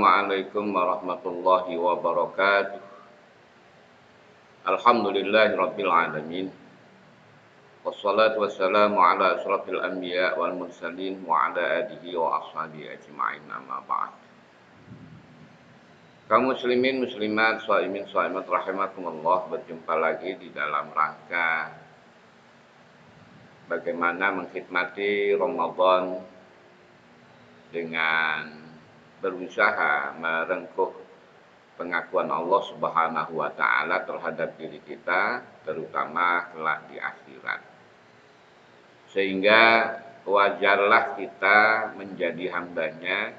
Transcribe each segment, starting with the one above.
Assalamualaikum warahmatullahi wabarakatuh. Alhamdulillahirabbil alamin. Wassalatu wassalamu ala asyrafil anbiya wal mursalin wa ala alihi wa ashabihi ajma'in amma ba'd. Kaum muslimin muslimat, shaimin shaimat rahimakumullah, berjumpa lagi di dalam rangka bagaimana mengkhidmati Ramadan dengan berusaha merengkuh pengakuan Allah Subhanahu wa taala terhadap diri kita, terutama kelak di akhirat. Sehingga wajarlah kita menjadi hambanya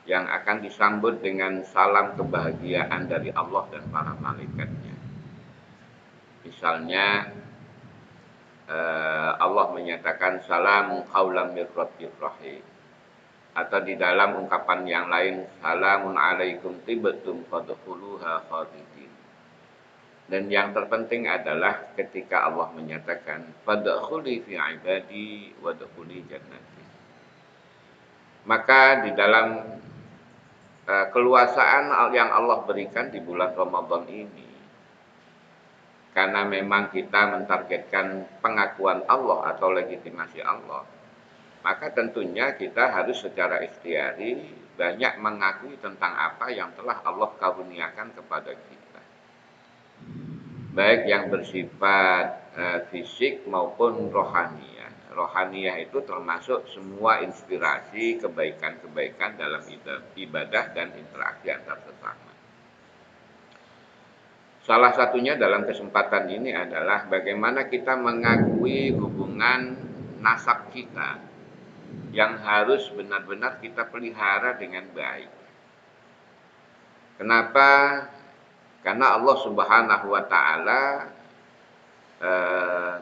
yang akan disambut dengan salam kebahagiaan dari Allah dan para malaikatnya. Misalnya Allah menyatakan salamun qaulam mir rabbir rahim. Atau di dalam ungkapan yang lain, salamun alaikum tibtum fadkhuluha khalidin. Dan yang terpenting adalah ketika Allah menyatakan fadkhuli fi ibadi wadkhuli jannati. Maka di dalam keluasaan yang Allah berikan di bulan Ramadan ini, karena memang kita mentargetkan pengakuan Allah atau legitimasi Allah, maka tentunya kita harus secara ikhtiari banyak mengakui tentang apa yang telah Allah karuniakan kepada kita. Baik yang bersifat fisik maupun rohaniah. Rohaniah itu termasuk semua inspirasi kebaikan-kebaikan dalam ibadah dan interaksi antar sesama. Salah satunya dalam kesempatan ini adalah bagaimana kita mengakui hubungan nasab kita yang harus benar-benar kita pelihara dengan baik. Kenapa? Karena Allah Subhanahu wa taala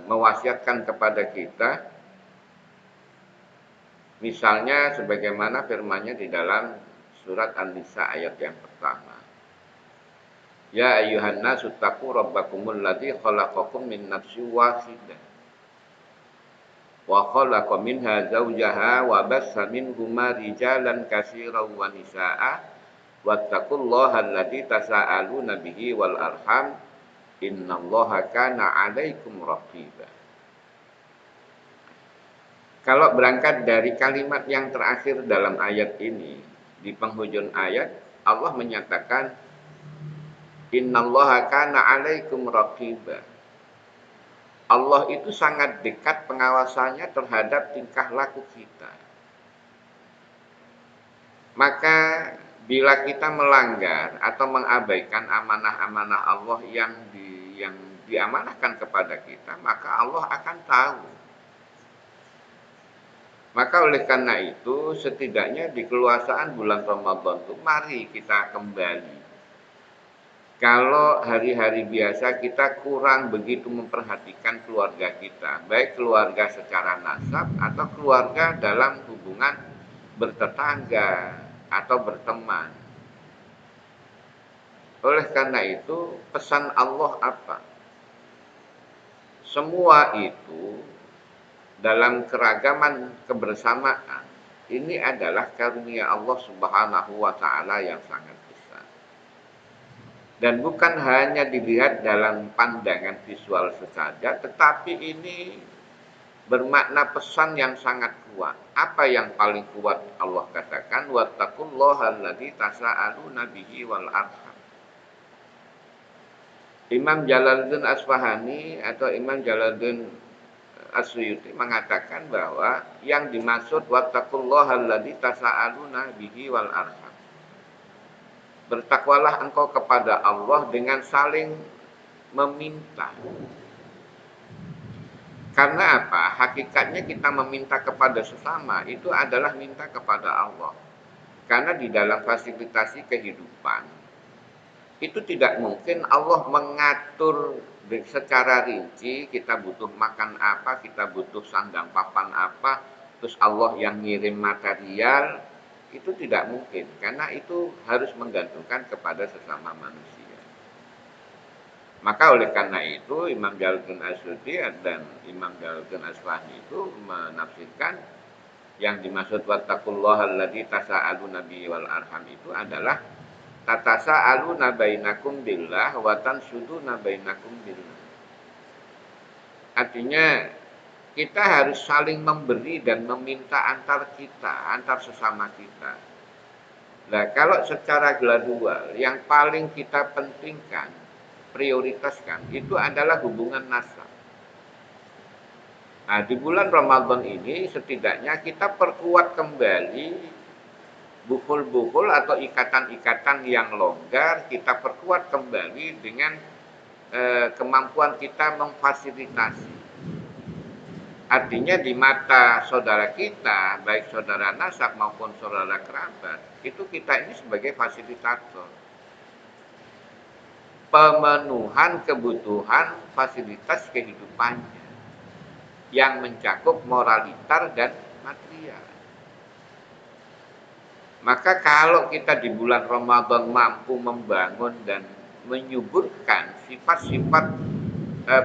mewasiatkan kepada kita, misalnya sebagaimana firman-Nya di dalam surat An-Nisa ayat yang pertama. Ya ayyuhan nasu taqu rabbakumul ladzi khalaqakum min nafsin wahidah wa khalaqa minha zawjaha wa bassa minhuma rijalan katsiran wa nisaa'a wattaqullaha alladzi tasaaluna bihi wal arham innallaha kana 'alaikum raqiba. Kalau berangkat dari kalimat yang terakhir dalam ayat ini, di penghujung ayat Allah menyatakan innallaha kana 'alaikum raqiba. Allah itu sangat dekat pengawasannya terhadap tingkah laku kita. Maka bila kita melanggar atau mengabaikan amanah-amanah Allah yang diamanahkan kepada kita, maka Allah akan tahu. Maka oleh karena itu, setidaknya di keluasaan bulan Ramadan itu mari kita kembali. Kalau hari-hari biasa kita kurang begitu memperhatikan keluarga kita, baik keluarga secara nasab atau keluarga dalam hubungan bertetangga atau berteman. Oleh karena itu, pesan Allah apa? Semua itu dalam keragaman kebersamaan ini adalah karunia Allah Subhanahu wa taala yang sangat besar. Dan bukan hanya dilihat dalam pandangan visual saja, tetapi ini bermakna pesan yang sangat kuat. Apa yang paling kuat Allah katakan? Wattaqullaha alladzi tasaaluna bihi wal arham. Imam Jalaluddin Asfahani atau Imam Jalaluddin As-Suyuti mengatakan bahwa yang dimaksud wattaqullaha alladzi tasaaluna bihi wal arham. Bertakwalah engkau kepada Allah dengan saling meminta. Karena apa? Hakikatnya kita meminta kepada sesama itu adalah minta kepada Allah. Karena di dalam fasilitasi kehidupan itu tidak mungkin Allah mengatur secara rinci kita butuh makan apa, kita butuh sandang papan apa, terus Allah yang ngirim material, itu tidak mungkin. Karena itu harus menggantungkan kepada sesama manusia. Maka oleh karena itu Imam Jalaluddin As-Suyuti dan Imam Jalaluddin As-Fahmi itu menafsirkan Yang dimaksud wattaqullaha alladzi tasaaluna bihi wal arham itu adalah tatasaaluna bainakum billah wa tansuduna bainakum billah. Artinya kita harus saling memberi dan meminta antar kita, antar sesama kita. Nah, kalau secara gradual yang paling kita pentingkan, prioritaskan itu adalah hubungan nasab. Nah, di bulan Ramadan ini setidaknya kita perkuat kembali bukul-bukul atau ikatan-ikatan yang longgar, kita perkuat kembali dengan kemampuan kita memfasilitasi. Artinya di mata saudara kita, baik saudara nasab maupun saudara kerabat, itu kita ini sebagai fasilitator. Pemenuhan kebutuhan fasilitas kehidupannya yang mencakup moralitar dan material. Maka kalau kita di bulan Ramadan mampu membangun dan menyuburkan sifat-sifat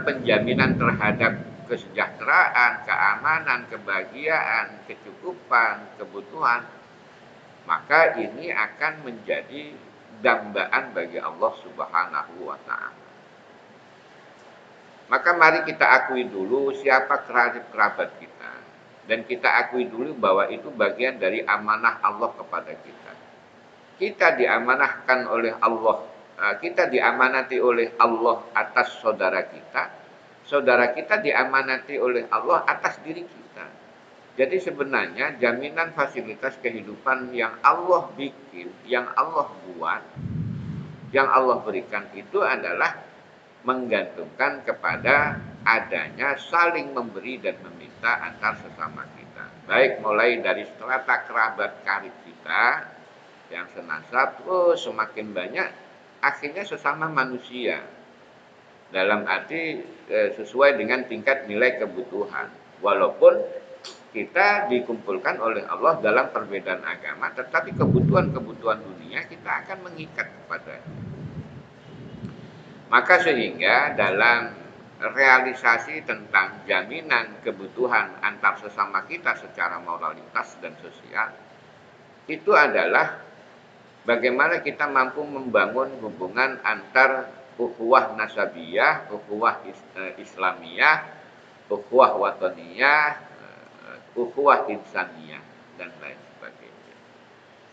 penjaminan terhadap kesejahteraan, keamanan, kebahagiaan, kecukupan, kebutuhan, maka ini akan menjadi dambaan bagi Allah Subhanahu wa Ta'ala. Maka mari kita akui dulu siapa kerabat kita, dan kita akui dulu bahwa itu bagian dari amanah Allah kepada kita. Kita diamanahkan oleh Allah, kita diamanati oleh Allah atas saudara kita diamanati oleh Allah atas diri kita. Jadi sebenarnya jaminan fasilitas kehidupan yang Allah bikin, yang Allah buat, yang Allah berikan itu adalah menggantungkan kepada adanya saling memberi dan meminta antar sesama kita. Baik mulai dari strata kerabat karib kita yang senasab, terus semakin banyak akhirnya sesama manusia. Dalam arti sesuai dengan tingkat nilai kebutuhan. Walaupun kita dikumpulkan oleh Allah dalam perbedaan agama, tetapi kebutuhan-kebutuhan dunia kita akan mengikat kepadanya. Maka sehingga dalam realisasi tentang jaminan kebutuhan antar sesama kita secara moralitas dan sosial, itu adalah bagaimana kita mampu membangun hubungan antar ukhuwah nasabiyah, ukhuwah islamiyah, ukhuwah wataniyah, ukhuwah insaniyah, dan lain sebagainya.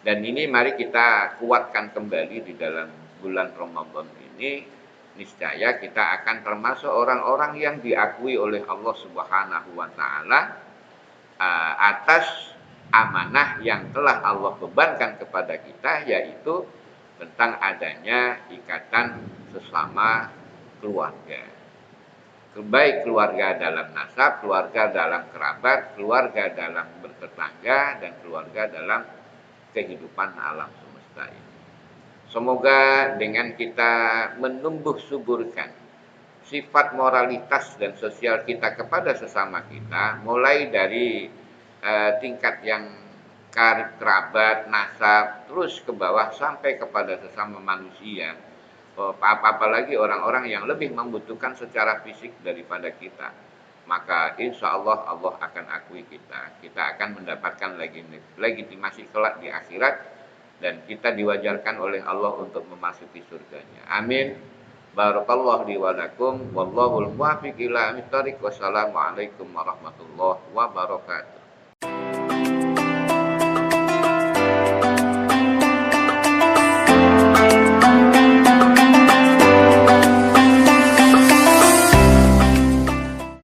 Dan ini mari kita kuatkan kembali di dalam bulan Ramadan ini. Niscaya kita akan termasuk orang-orang yang diakui oleh Allah Subhanahu wa Ta'ala atas amanah yang telah Allah bebankan kepada kita, yaitu tentang adanya ikatan sesama keluarga. Baik keluarga dalam nasab, keluarga dalam kerabat, keluarga dalam bertetangga, dan keluarga dalam kehidupan alam semesta ini. Semoga dengan kita menumbuh suburkan sifat moralitas dan sosial kita kepada sesama kita, mulai dari tingkat yang karib kerabat, nasab, terus ke bawah sampai kepada sesama manusia, apalagi orang-orang yang lebih membutuhkan secara fisik daripada kita, maka insya Allah Allah akan akui kita. Kita akan mendapatkan legitimasi kelak di akhirat, dan kita diwajarkan oleh Allah untuk memasuki surganya. Amin. Barakallahu li wa lakum, wallahul muwaffiq ila aqwamit thoriq. Wassalamualaikum warahmatullahi wabarakatuh.